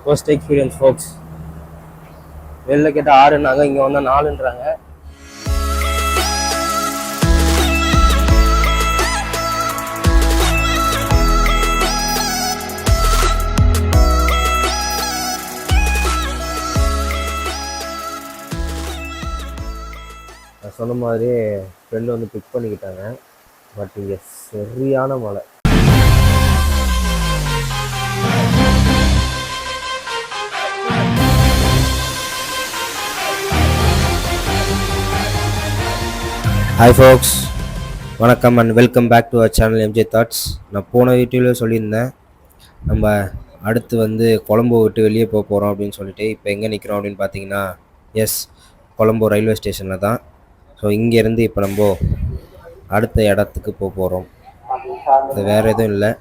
First experience ஃபோக்ஸ். வெளில கேட்டால் 6ன்னாங்க, இங்கே வந்தால் 4ன்றாங்க. நான் சொன்ன மாதிரி ஃப்ரெண்டு வந்து பிக் பண்ணிக்கிட்டாங்க. பட் இங்கே சரியான மழை. ஹாய் ஃபோக்ஸ், வணக்கம் and welcome back to our channel MJ thoughts. நான் போன வீடியோவில் சொல்லியிருந்தேன் நம்ம அடுத்து வந்து கொலம்போ விட்டு வெளியே போக போகிறோம் அப்படின்னு சொல்லிட்டு. இப்போ எங்கே நிற்கிறோம் அப்படின்னு பார்த்தீங்கன்னா, எஸ், கொலம்போ ரயில்வே ஸ்டேஷனில் தான். ஸோ இங்கேருந்து இப்போ நம்ம அடுத்த இடத்துக்கு போக போகிறோம். இது வேறு எதுவும் இல்லை,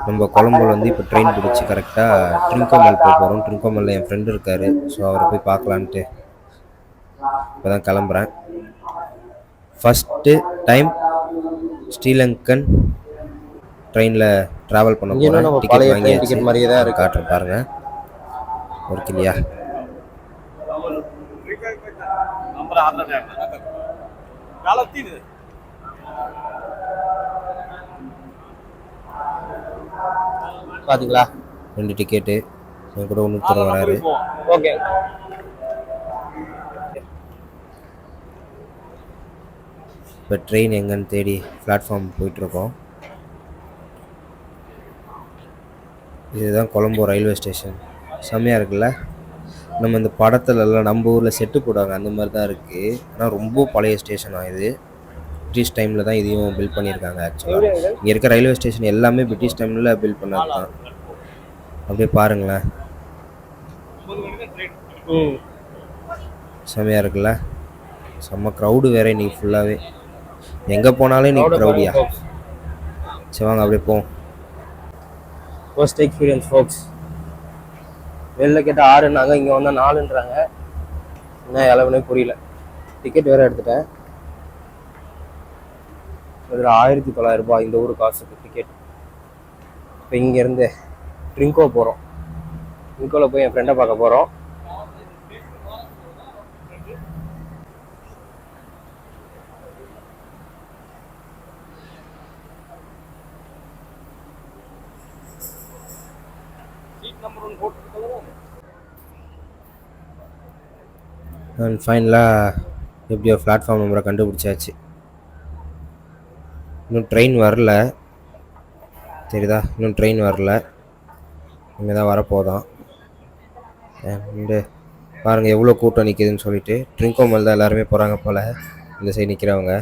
நம்ம கொலம்போவில் வந்து இப்போ ட்ரெயின் பிடிச்சி கரெக்டாக ட்ரிங்கோமல் போக போகிறோம். ட்ரிங்கோமலில் என் ஃப்ரெண்டு இருக்கார். ஸோ அவரை போய் பார்க்கலான்ட்டு இப்போ தான் கிளம்புறேன். ஃபஸ்ட்டு டைம் ஸ்ரீலங்கன் ட்ரெயினில் ட்ராவல் பண்ண போகிறேன். டிக்கெட் வாங்கி டிக்கெட் மாதிரியே தான் காட்டுறேன் பாருங்கள். ஒரு கிளியா பார்த்தீங்களா? 2 டிக்கெட்டு என் கூட ஒன்று வராரு. ஓகே, இப்போ ட்ரெயின் எங்கன்னு தேடி பிளாட்ஃபார்ம் போயிட்டுருக்கோம். இதுதான் கொலம்போ ரயில்வே ஸ்டேஷன். செம்மையாக இருக்குல்ல? நம்ம இந்த படத்துலலாம் நம்ம ஊரில் செட்டு போடுவாங்க, அந்த மாதிரி தான் இருக்குது. ஆனால் ரொம்ப பழைய ஸ்டேஷனாக இது. பிரிட்டிஷ் டைமில் தான் இதையும் பில்ட் பண்ணியிருக்காங்க. ஆக்சுவலாக இங்கே இருக்க ரயில்வே ஸ்டேஷன் எல்லாமே பிரிட்டிஷ் டைமில் பில்ட் பண்ணது தான். அப்படியே பாருங்களேன், செம்மையாக இருக்குல்ல? செம்ம க்ரௌடு வேறு இன்றைக்கி ஃபுல்லாகவே. எங்கே போனாலும் இன்றைக்கி க்ரௌடியா. சரி வாங்க அப்படியே போவோம். ஃபர்ஸ்ட் எக்ஸ்பீரியன்ஸ் ஃபோக்ஸ். வெளில கேட்டால் 6ன்னாங்க, இங்கே வந்தால் 4ன்றாங்க. என்ன எவ்வளவுனே புரியல. டிக்கெட் வேறு எடுத்துட்டேன். இதில் 1900 ரூபாய் இந்த ஊர் காசுக்கு டிக்கெட். இப்போ இங்கேருந்து ட்ரிங்கோ போகிறோம். ட்ரிங்கோவில் போய் என் ஃப்ரெண்டை பார்க்க போகிறோம். அண்ட் ஃபைனலாக எப்படியோ பிளாட்ஃபார்ம் நம்பரை கண்டுபிடிச்சாச்சு. இன்னும் ட்ரெயின் வரல, தெரியுதா? இன்னும் ட்ரெயின் வரல, இங்கே தான் வரப்போதான். அண்டு பாருங்கள் எவ்வளோ கூட்டம் நிற்கிதுன்னு சொல்லிட்டு. ட்ரிங்கோமல் தான் எல்லாருமே போகிறாங்க போல், இந்த சைடு நிற்கிறவங்க.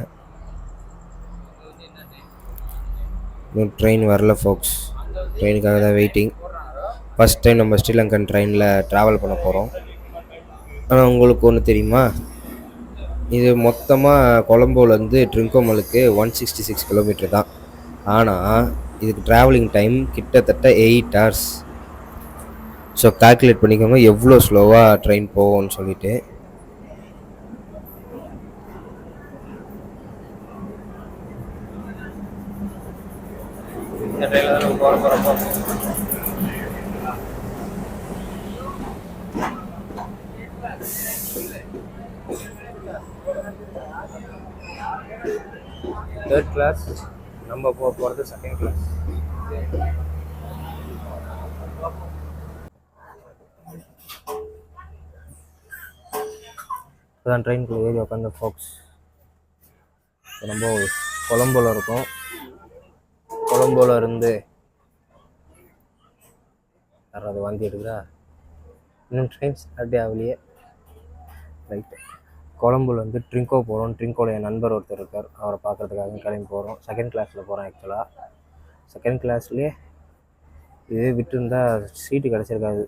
இன்னும் ட்ரெயின் வரல ஃபோக்ஸ். ட்ரெயினுக்காக தான் வெயிட்டிங். ஃபஸ்ட் டைம் நம்ம ஸ்ரீலங்கன் ட்ரெயினில் ட்ராவல் பண்ண போகிறோம். ஆனால் உங்களுக்கு ஒன்று தெரியுமா? இது மொத்தமாக கொலம்போலேருந்து ட்ரிங்கோமலுக்கு 166 கிலோமீட்டர் தான். ஆனால் இதுக்கு ட்ராவலிங் டைம் கிட்டத்தட்ட 8 hours. ஸோ கால்குலேட் பண்ணிக்கோங்க எவ்வளோ ஸ்லோவாக ட்ரெயின் போகும்னு சொல்லிட்டு. இந்த ட்ரெயினில் தான் நம்ம போகிறப்போ தேர்ட் கிளாஸ், நம்ம போகிறது செகண்ட் கிளாஸ். இப்போதான் ட்ரெயினுக்குள்ள ஏறி உட்காந்த ஃபோக்ஸ். இப்போ நம்ம கொலம்போவில் இருக்கோம். கொலம்போவில் இருந்து யாராவது வாந்தி எடுக்கிறா? இன்னும் ட்ரெயின் ஸ்டார்ட் ஆகலையே. ரைட்டு, கொலம்போவில் வந்து ட்ரிங்கோ போகிறோம். ட்ரிங்கோவில் என் நண்பர் ஒருத்தர் இருக்கார், அவரை பார்க்குறதுக்காக கிளம்பி போகிறோம். செகண்ட் கிளாஸில் போகிறேன். ஆக்சுவலாக செகண்ட் கிளாஸ்லேயே இதே விட்டுருந்தால் சீட்டு கிடச்சிருக்காது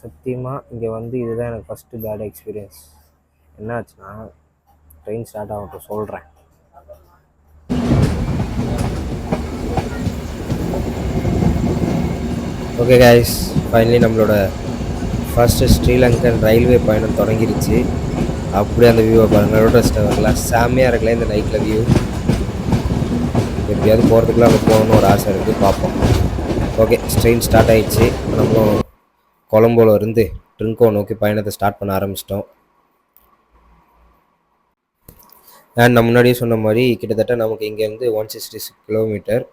சத்தியமாக. இங்கே வந்து இதுதான் எனக்கு ஃபஸ்ட்டு பேட் எக்ஸ்பீரியன்ஸ். என்ன ஆச்சுன்னா, ட்ரெயின் ஸ்டார்ட் ஆகட்டும் சொல்கிறேன். ஓகே கைஸ், ஃபைனலி நம்மளோட ஃபஸ்ட்டு ஸ்ரீலங்கன் ரயில்வே பயணம் தொடங்கிருச்சு. அப்படியே அந்த வியூவை பாருங்கள், லோட்டஸ் டவர்லாம் செம்மையாக இருக்குல்ல இந்த நைட்டில் வியூ. எப்படியாவது போகிறதுக்குலாம் அங்கே போகணுன்னு ஒரு ஆசை இருக்குது, பார்ப்போம். ஓகே, ட்ரெயின் ஸ்டார்ட் ஆகிடுச்சு. நம்மளும் கொலம்போல இருந்து ட்ரிங்கோ நோக்கி பயணத்தை ஸ்டார்ட் பண்ண ஆரம்பிச்சிட்டோம். அண்ட் நான் முன்னாடியே சொன்ன மாதிரி கிட்டத்தட்ட நமக்கு இங்கேருந்து 166 கிலோமீட்டர்.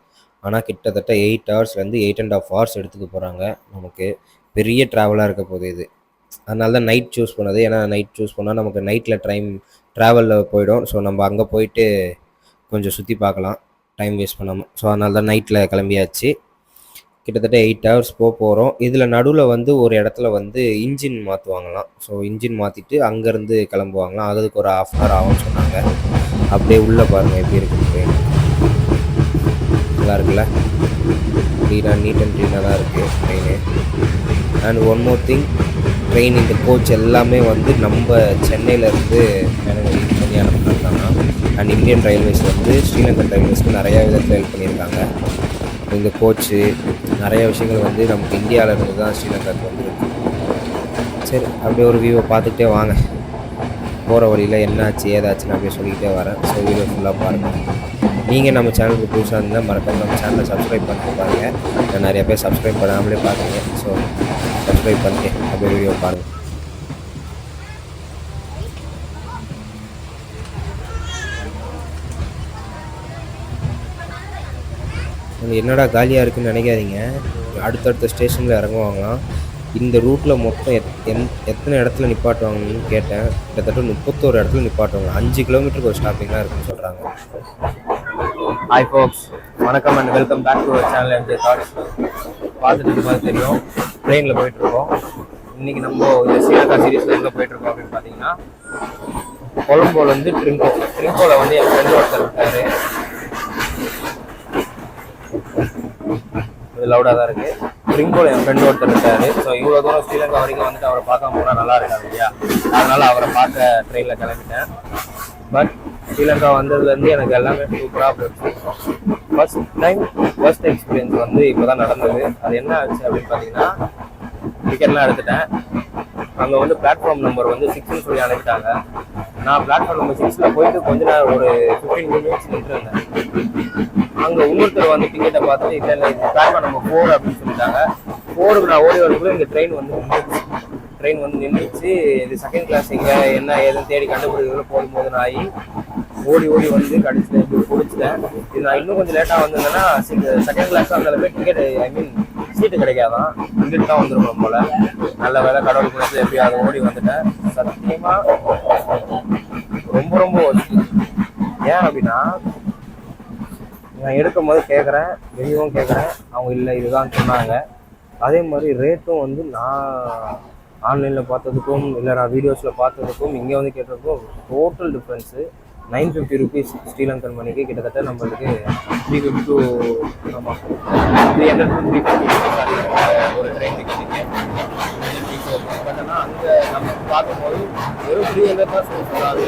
ஆனால் கிட்டத்தட்ட 8 ஹவர்ஸ்லேருந்து 8.5 ஹவர்ஸ் எடுத்துக்க போகிறாங்க. நமக்கு பெரிய ட்ராவலாக இருக்க போகுது இது. அதனால தான் நைட் சூஸ் பண்ணது. ஏன்னா நைட் சூஸ் பண்ணால் நமக்கு நைட்டில் ட்ராவலில் போயிடும். ஸோ நம்ம அங்கே போயிட்டு கொஞ்சம் சுற்றி பார்க்கலாம், டைம் வேஸ்ட் பண்ணாமல். ஸோ அதனால தான் நைட்டில் கிளம்பியாச்சு. கிட்டத்தட்ட 8 ஹவர்ஸ் போகிறோம். இதில் நடுவில் வந்து ஒரு இடத்துல வந்து இன்ஜின் மாற்றுவாங்களாம். ஸோ இன்ஜின் மாற்றிட்டு அங்கேருந்து கிளம்புவாங்களாம். அதுக்கு ஒரு 1/2 ஹவர் ஆகும்னு சொன்னாங்க. அப்படியே உள்ளே பாருங்கள் எப்படி இருக்குது ட்ரெயின். நல்லா இருக்குல்ல, க்ளீனாக நீட் அண்ட் க்ளீனாக தான் இருக்குது train. And one more thing, train இந்த கோச் எல்லாமே வந்து நம்ம சென்னையிலேருந்து எனக்கு இது பண்ணி அனுப்பினாங்க. அண்ட் இந்தியன் ரயில்வேஸ் வந்து ஸ்ரீலங்கன் ரயில்வேஸ்க்கு நிறையா விதத்தில் ஹெல்ப் பண்ணியிருக்காங்க. இந்த கோச்சு நிறைய விஷயங்கள் வந்து நமக்கு இந்தியாவிலேருந்து தான் ஸ்ரீலங்காவுக்கு வந்துருக்கு. சரி, அப்படியே ஒரு வியூவை பார்த்துக்கிட்டே வாங்க. போகிற வழியில் என்னாச்சு ஏதாச்சுன்னு அப்படியே சொல்லிக்கிட்டே வரேன். ஸோ வீடியோ ஃபுல்லாக பாருங்கள். நீங்கள் நம்ம சேனலுக்கு புதுசாக இருந்தால் மறக்காம நம்ம சேனலை சப்ஸ்கிரைப் பண்ணிட்டு பாருங்கள். நான் நிறைய பேர் சப்ஸ்கிரைப் பண்ணாமலே பார்க்குறீங்க. ஸோ சப்ஸ்கிரைப் பண்ணிட்டு அப்படியே வீடியோ பாருங்கள். என்னடா காலியாக இருக்குதுன்னு நினைக்காதீங்க. அடுத்தடுத்த ஸ்டேஷனில் இறங்குவாங்களாம். இந்த ரூட்டில் மொத்தம் எத்தனை இடத்துல நிப்பாட்டுவாங்கன்னு கேட்டேன். கிட்டத்தட்ட 31 இடத்துல நிப்பாட்டுவாங்க. 5 கிலோமீட்டருக்கு ஒரு ஸ்டாப்பிங்லாம் இருக்குன்னு சொல்கிறாங்க. ஹாய் ஃபோக்ஸ், வணக்கம் and welcome back to our channel MJ thoughts. பார்த்துட்டு மாதிரி தெரியும், ட்ரெயினில் போயிட்டுருக்கோம். இன்றைக்கி நம்ம இந்த ஸ்ரீலங்கா சீரீஸில் எங்கே போயிட்டுருக்கோம் அப்படின்னு பார்த்தீங்கன்னா, கொலம்போலேருந்து ட்ரிங்கோவில் வந்து என் ஃப்ரெண்டு ஒருத்தர் இருக்காரு. இது லவுடாக தான் இருக்குது. ட்ரிங்கோவில் என் ஃப்ரெண்டு ஒருத்தர் இருக்காரு. ஸோ இவ்வளோ தூரம் ஸ்ரீலங்கா வரைக்கும் வந்துட்டு அவரை பார்க்காம போனால் நல்லா இருக்காது இல்லையா? அதனால் அவரை பார்க்க ட்ரெயினில் கிளம்பிட்டேன். பட் ஸ்ரீலங்கா வந்ததுலேருந்து எனக்கு எல்லாமே சூப்பராக போயிடுச்சு. ஃபர்ஸ்ட் எக்ஸ்பீரியன்ஸ் வந்து இப்போ தான் நடந்தது. அது என்ன ஆச்சு அப்படின்னு பார்த்தீங்கன்னா, டிக்கெட்லாம் எடுத்துட்டேன். அங்கே வந்து பிளாட்ஃபார்ம் நம்பர் வந்து 6ன்னு சொல்லி அனுப்பிட்டாங்க. நான் பிளாட்ஃபார்ம் நம்பர் 6ல் போயிட்டு கொஞ்ச நேரம் ஒரு 15 மினிட்ஸ் நின்றுருந்தேன். அங்கே இன்னொருத்தர் வந்து டிக்கெட்டை பார்த்துட்டு இல்லை இது பிளாட்ஃபார்ம் நம்பர் 4 அப்படின்னு சொல்லிட்டாங்க. 4க்கு நான் ஓடி வரதுக்குள்ள இங்கே ட்ரெயின் வந்து நின்றுச்சு. இது செகண்ட் கிளாஸ் இங்கே என்ன ஏதுன்னு தேடி கண்டுபிடிக்கிறதுல போதும் ஆகி ஓடி வந்து கடைசியில் இப்படி பிடிச்சிட்டேன். இது நான் இன்னும் கொஞ்சம் லேட்டாக வந்திருந்தேன்னா செகண்ட் கிளாஸ் அந்த அளவுக்கு டிக்கெட் சீட்டு கிடைக்காதான், டிக்கெட் தான் வந்துருக்கணும் போல். நல்ல வேலை கடவுள் கொடுத்து எப்படி அதை ஓடி வந்துட்டேன். சத்தியமாக ரொம்ப ஒர்ஸ்ட். ஏன் அப்படின்னா, நான் எடுக்கும் போது கேட்குறேன், வெளியவும் கேட்குறேன், அவங்க இல்லை இதுதான் சொன்னாங்க. அதே மாதிரி ரேட்டும் வந்து நான் ஆன்லைனில் பார்த்ததுக்கும் இல்லை நான் வீடியோஸில் பார்த்ததுக்கும் இங்கே வந்து கேட்டதுக்கும் டோட்டல் டிஃப்ரென்ஸு. 950 ருபீஸ் ஸ்ரீலங்கன் மணிக்கு கிட்டத்தட்ட நம்மளுக்கு 350 to 300 to 350 ஒரு ட்ரெயின் டிக்கெட்டுக்கு. பட் ஆனால் அங்கே நம்ம பார்க்கும்போது வெறும் 300 தான் சொல்லாது.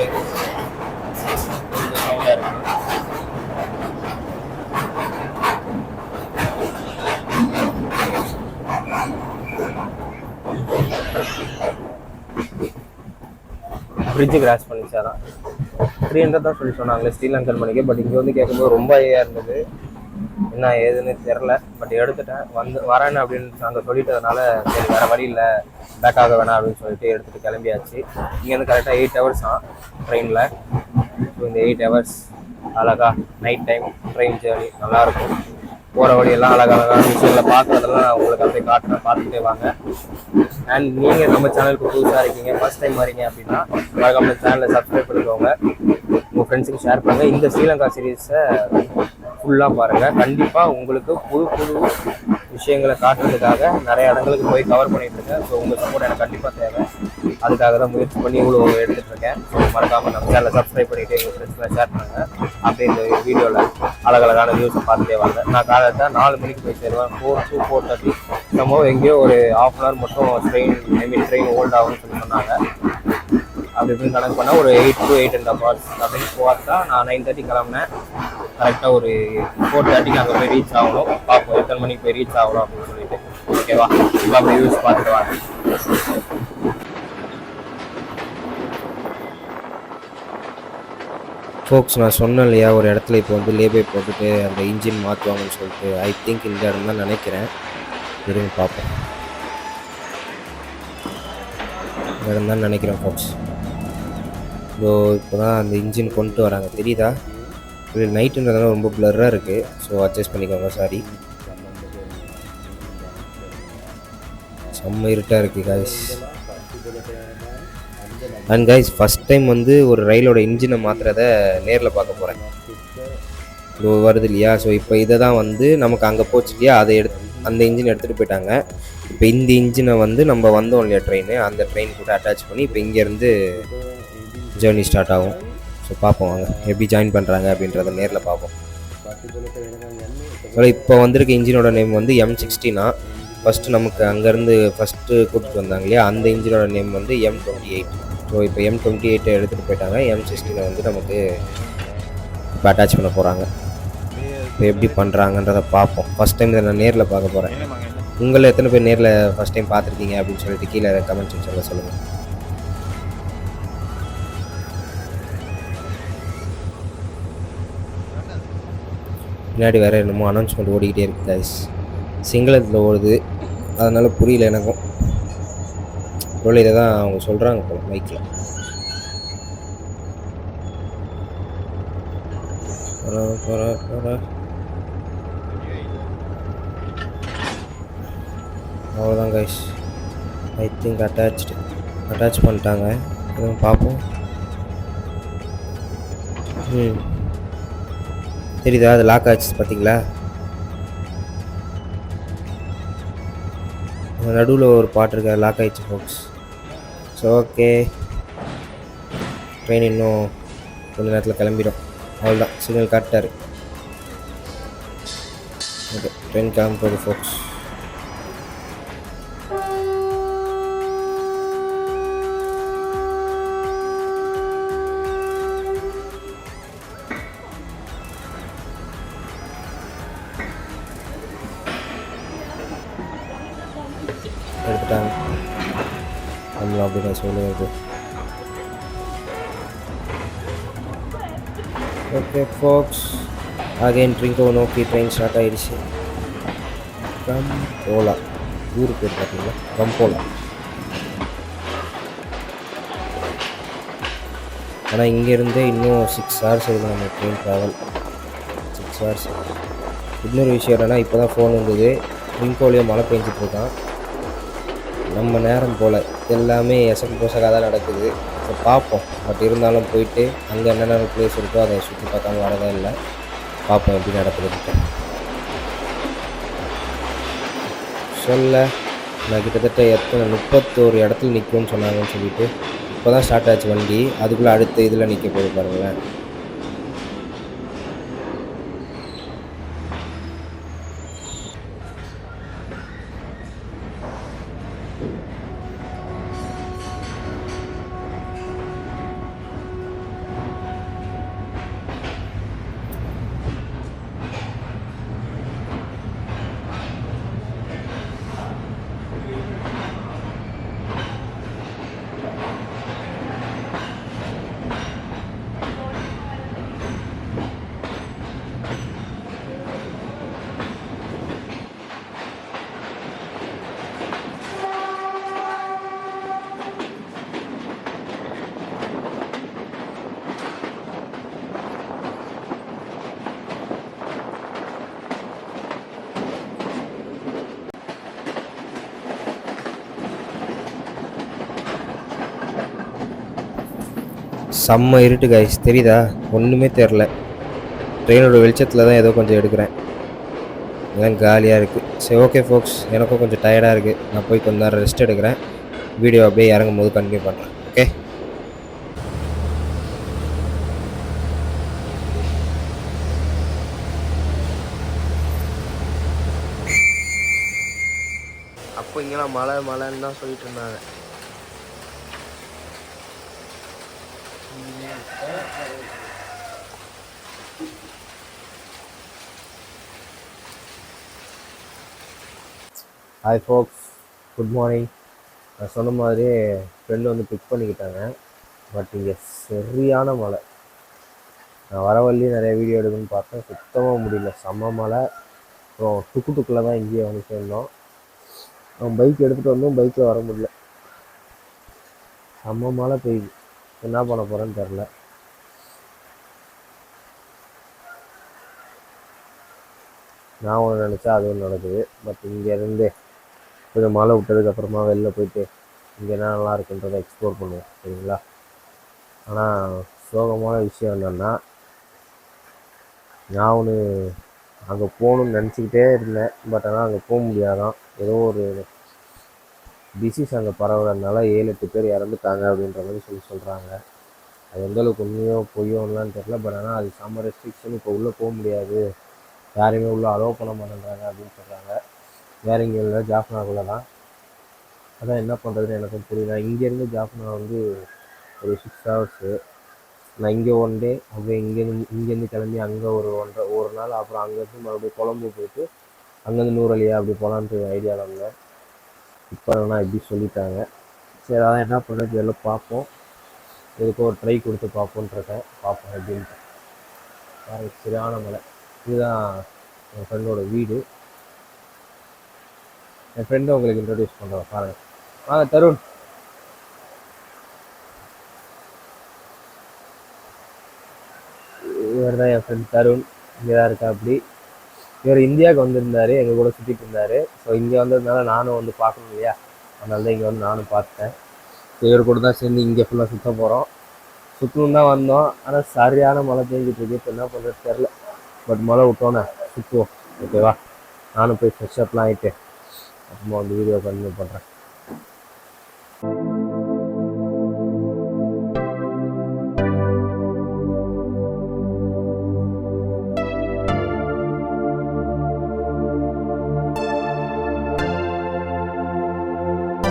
பிரிட்ஜு கிராஸ் பண்ணிச்சு. அதான் 300 தான் சொல்லி சொன்னாங்களே ஸ்ரீலங்கன் மணிக்கு. பட் இங்கே வந்து கேட்கும்போது ரொம்ப ஐயா இருந்தது. என்ன ஏதுன்னு தெரில. பட் எடுத்துட்டேன். வரேன்னு அப்படின்னு அங்கே சொல்லிட்டதுனால சரி வேறு வழி இல்லை, பேக் ஆக வேணாம் அப்படின்னு சொல்லிட்டு எடுத்துகிட்டு கிளம்பியாச்சு. இங்கேருந்து கரெக்டாக 8 ஹவர்ஸ் ட்ரெயினில். ஸோ இந்த 8 ஹவர்ஸ் அழகா நைட் டைம் ட்ரெயின் ஜேர்னி நல்லாயிருக்கும். போகிற வழியெல்லாம் அழகான விஷயங்களை பார்க்குறதெல்லாம் நான் உங்களுக்கு அப்படியே காட்டுறேன், பார்த்துட்டே வாங்க. அண்ட் நீங்கள் நம்ம சேனலுக்கு புதுசாக இருக்கீங்க, ஃபர்ஸ்ட் டைம் வரீங்க அப்படின்னா மறக்காம நம்ம சேனலை சப்ஸ்கிரைப் பண்ணிக்கோங்க, உங்கள் ஃப்ரெண்ட்ஸுக்கு ஷேர் பண்ணுங்கள். இந்த ஸ்ரீலங்கா சீரீஸை ஃபுல்லாக பாருங்கள். கண்டிப்பாக உங்களுக்கு புது விஷயங்களை காட்டுறதுக்காக நிறைய இடங்களுக்கு போய் கவர் பண்ணிகிட்ருக்கேன். ஸோ உங்கள் சப்போர்ட் எனக்கு கண்டிப்பாக தேவை. அதுக்காக தான் முயற்சி பண்ணி இவ்வளோ எடுத்துகிட்ருக்கேன். ஸோ மறக்காமல் நம்ம சேனலை சப்ஸ்கிரைப் பண்ணிவிட்டு எங்கள் ஃப்ரெண்ட்ஸ்லாம் ஷேர் பண்ணுங்கள். அப்படியே இந்த வீடியோவில் அழகழகான நியூஸை பார்த்துட்டே வாங்க. நான் காலையில் 4 மணிக்கு போய் சேருவேன். 4 to 4:30 நம்ம எங்கேயோ ஒரு 1/2 hour மட்டும் ட்ரெயின் ஹோல்ட் ஆகும்னு சொல்லி சொன்னாங்க. அப்படி இப்படின்னு கணக்கு பண்ணால் ஒரு 8 to 8.5 hours அப்படின்னு பார்த்தா நான் 9:30 கிளம்புனேன். கரெக்டாக ஒரு 4:30க்கு அங்கே போய் ரீச் ஆகணும். பார்ப்போம் எத்தனை மணிக்கு போய் ரீச் ஆகணும் அப்படின்னு சொல்லிட்டு. ஓகேவா, இப்போ அப்படி யூஸ் பார்த்துட்டு வாங்க. ஃபோக்ஸ், நான் சொன்னேன் இல்லையா ஒரு இடத்துல இப்போ வந்து லேபை போட்டுட்டு அந்த இன்ஜின் மாற்றுவாங்கன்னு சொல்லிட்டு. ஐ திங்க் இந்த இடம் தான் நினைக்கிறேன். இருங்க பார்ப்போம். வேறு தான் நினைக்கிறேன் ஃபோக்ஸ். ஸோ இப்போ தான் அந்த இன்ஜின் கொண்டு வராங்க, தெரியுதா? இது நைட்டுன்றதுனால ரொம்ப பிளர்ராக இருக்குது, ஸோ அட்ஜஸ்ட் பண்ணிக்கோங்க, சாரி. செம்ம இருட்டாக இருக்குது guys. And guys, first time வந்து ஒரு ரயிலோட இன்ஜினை மாற்றுறத நேரில் பார்க்க போகிறேன். ஸோ வருது இல்லையா? ஸோ இப்போ இதை தான் வந்து நமக்கு அங்கே போச்சு இல்லையா, அதை அந்த இன்ஜின் எடுத்துகிட்டு போயிட்டாங்க. இப்போ இந்த இன்ஜினை வந்து நம்ம வந்தோம் இல்லையா ட்ரெயின், அந்த ட்ரெயின் கூட அட்டாச் பண்ணி இப்போ இங்கேருந்து ஜேர்னி ஸ்டார்ட் ஆகும். ஸோ பார்ப்போம் வாங்க எப்படி ஜாயின் பண்ணுறாங்க அப்படின்றத நேரில் பார்ப்போம். ஸோ இப்போ வந்திருக்க இன்ஜினோட நேம் வந்து M60. ஃபஸ்ட்டு நமக்கு அங்கேருந்து ஃபஸ்ட்டு கூப்பிட்டு வந்தாங்க இல்லையா, அந்த இன்ஜினோட நேம் வந்து M28. ஸோ இப்போ M28 எடுத்துகிட்டு போயிட்டாங்க. M16 வந்து நமக்கு இப்போ அட்டாச் பண்ண போகிறாங்க. இப்போ எப்படி பண்ணுறாங்கன்றதை பார்ப்போம். ஃபஸ்ட் டைம் இதை நான் நேரில் பார்க்க போகிறேன். உங்களை எத்தனை பேர் நேரில் ஃபஸ்ட் டைம் பார்த்துருக்கீங்க அப்படின்னு சொல்லிட்டு கீழே கமெண்ட் செக்ஷனில் சொல்லுங்கள். பின்னாடி வேறு என்னமோ அனௌன்ஸ்மெண்ட் ஓடிக்கிட்டே இருக்குது கைஸ். சிங்களத்தில் ஓடுது, அதனால் புரியல எனக்கும். இவ்வளோ இதை தான் அவங்க சொல்கிறாங்க போல மைக்கில். அவ்வளோதான் கைஸ். ஐ திங்க் அட்டாச் பண்ணிட்டாங்க. எதுவும் பார்ப்போம். தெரியுதா? அது லாக் ஆச்சு பார்த்தீங்களா? நடுவில் ஒரு பாட்டு இருக்கா, லாக் ஆகிடுச்சு ஃபோக்ஸ். ஸோ ஓகே, ட்ரெயின் இன்னும் கொஞ்சம் நேரத்தில் கிளம்பிடும். அவ்வளோதான், சிக்னல் காட்டாரு. ஓகே, ட்ரெயின் கிளம்ப போகுது ஃபோக்ஸ். எடுத்துட்டாங்க நம்மளும் அப்படி தான் சொல்லுவது. ஓகே ஃபோக்ஸ், அகைன் ட்ரிங்கோ நோக்கி ட்ரெயின் ஸ்டார்ட் ஆகிடுச்சு. கம்போலா ஊர் பேர் பார்த்தீங்களா, கம்போலா. ஆனால் இங்கேருந்தே இன்னும் 6 hours இருக்குது நம்ம ட்ரெயின் ட்ராவல். 6 hours. இன்னொரு விஷயம் என்னென்னா, இப்போ தான் ஃபோன் வந்தது, ட்ரிங்கோலேயே மழை பெஞ்சிட்ருக்கான். நம்ம நேரம் போல் எல்லாமே எசக்கு பொசக்காக தான் நடக்குது. ஸோ பார்ப்போம். பட் இருந்தாலும் போயிட்டு அங்கே என்னென்ன ப்ளேஸ் இருக்கோ அதை சுற்றி பார்க்காம வரதே இல்லை. பார்ப்போம் எப்படி நடக்குதுன்ட்டு. சொல்ல நான் கிட்டத்தட்ட 31 இடத்துல நிற்கும்னு சொன்னாங்கன்னு சொல்லிட்டு இப்போ தான் ஸ்டார்ட் ஆச்சு வண்டி. அதுக்குள்ளே அடுத்த இதில் நிற்க போகுது பாருங்களேன். செம்ம இருட்டு கைஸ், தெரியுதா? ஒன்றுமே தெரில. ட்ரெயினோட வெளிச்சத்தில் தான் ஏதோ கொஞ்சம் எடுக்கிறேன். இதெல்லாம் காலியாக இருக்குது. சரி ஓகே ஃபோக்ஸ், எனக்கும் கொஞ்சம் டயர்டாக இருக்குது. நான் போய் கொஞ்ச நேரம் ரெஸ்ட் எடுக்கிறேன். வீடியோ அப்படியே இறங்கும் போது கண்டினியூ பண்ணுறேன். ஓகே. அப்போ இங்கெல்லாம் மழைன்னு தான் சொல்லிட்டு இருந்தாங்க. ஹாய் ஃபோக்ஸ், குட் மார்னிங். நான் சொன்ன மாதிரி ஃப்ரெண்டு வந்து பிக் பண்ணிக்கிட்டாங்க. பட் இங்கே சரியான மழை. நான் வர வழி நிறைய வீடியோ எடுக்கணும்னு பார்த்தேன், சுத்தமாக முடியல. செம்ம மழை. அப்புறம் டுக்குல தான் இங்கேயே வந்து சேர்ந்தோம். அவன் பைக் எடுத்துகிட்டு வந்தும் பைக்கில் வர முடியல. செம்ம மழை பெய்யுது. என்ன பண்ண போகிறேன்னு தெரில. நான் ஒன்று நினச்சா அது ஒன்று நடக்குது. பட் இங்கேருந்து கொஞ்சம் மழை விட்டதுக்கப்புறமா வெளில போயிட்டு இங்கே என்ன நல்லா இருக்குன்றதை எக்ஸ்ப்ளோர் பண்ணுவோம், சரிங்களா? ஆனால் சோகமான விஷயம் என்னென்னா, நான் ஒன்று அங்கே போகணுன்னு நினச்சிக்கிட்டே இருந்தேன். பட் ஆனால் அங்கே போக முடியாதான். ஏதோ ஒரு டிசீஸ் அங்கே பரவுறதுனால 7-8 பேர் இறந்துட்டாங்க அப்படின்ற மாதிரி சொல்கிறாங்க. அது எந்தளவுக்கு உண்மையோ பொய்யோன்னெலாம் தெரில. பட் ஆனால் அது செம்ம ரெஸ்ட்ரிக்ஷன். இப்போ உள்ளே போக முடியாது, யாரையுமே உள்ளே அலோவ் பண்ண மாட்டேன்றாங்க அப்படின்னு சொல்கிறாங்க. வேறு இங்கே இல்லை, ஜாஃப்னாக்குள்ளே தான். அதான் என்ன பண்ணுறதுன்னு எனக்கு புரியல. இங்கேருந்து ஜாஃப்னா வந்து ஒரு 6 ஹவர்ஸு. நான் இங்கே 1 டே, அப்படியே இங்கேருந்து கிளம்பி அங்கே ஒரு நாள், அப்புறம் அங்கேருந்து மறுபடியும் கொழம்பு போயிட்டு அங்கேருந்து நூறலியா அப்படி போகலான்ட்டு ஐடியாவில் இருந்தேன். இப்போ நான் இப்படி சொல்லிட்டாங்க. சரி, அதான் என்ன பண்ணுறது எல்லாம் பார்ப்போம். எதுக்கும் ஒரு ட்ரை கொடுத்து பார்ப்போன்றேன். பார்ப்போம் எப்படின்ட்டு. வேறு சரியான மலை. இதுதான் என் ஃப்ரெண்டோட வீடு. என் ஃப்ரெண்டை உங்களுக்கு இன்ட்ரடியூஸ் பண்ணுறேன், பாருங்கள். வாங்க தருண். இவர் தான் என் ஃப்ரெண்ட் தருண். இங்கே தான் இருக்கா. அப்படி இவர் இந்தியாவுக்கு வந்திருந்தார், எங்கள் கூட சுற்றிட்டு இருந்தார். ஸோ இங்கே வந்ததுனால நானும் வந்து பார்க்கணும் இல்லையா, அதனால தான் இங்கே வந்து நானும் பார்த்தேன். ஸோ இவர் கூட தான் சேர்ந்து இங்கே ஃபுல்லாக சுற்ற போகிறோம். சுற்றணும் தான் வந்தோம், ஆனால் சரியான மழை பெஞ்சிட்டு இருக்கு. இப்போ என்ன பண்ணுறது தெரில. பட் மழை விட்டோன்னே சுற்றுவோம், ஓகேவா? நானும் போய் ஃப்ரெஷ்அப்லாம் ஆகிட்டு அப்புறமா வந்து வீடியோ கண்டினியூ பண்ணுறேன்.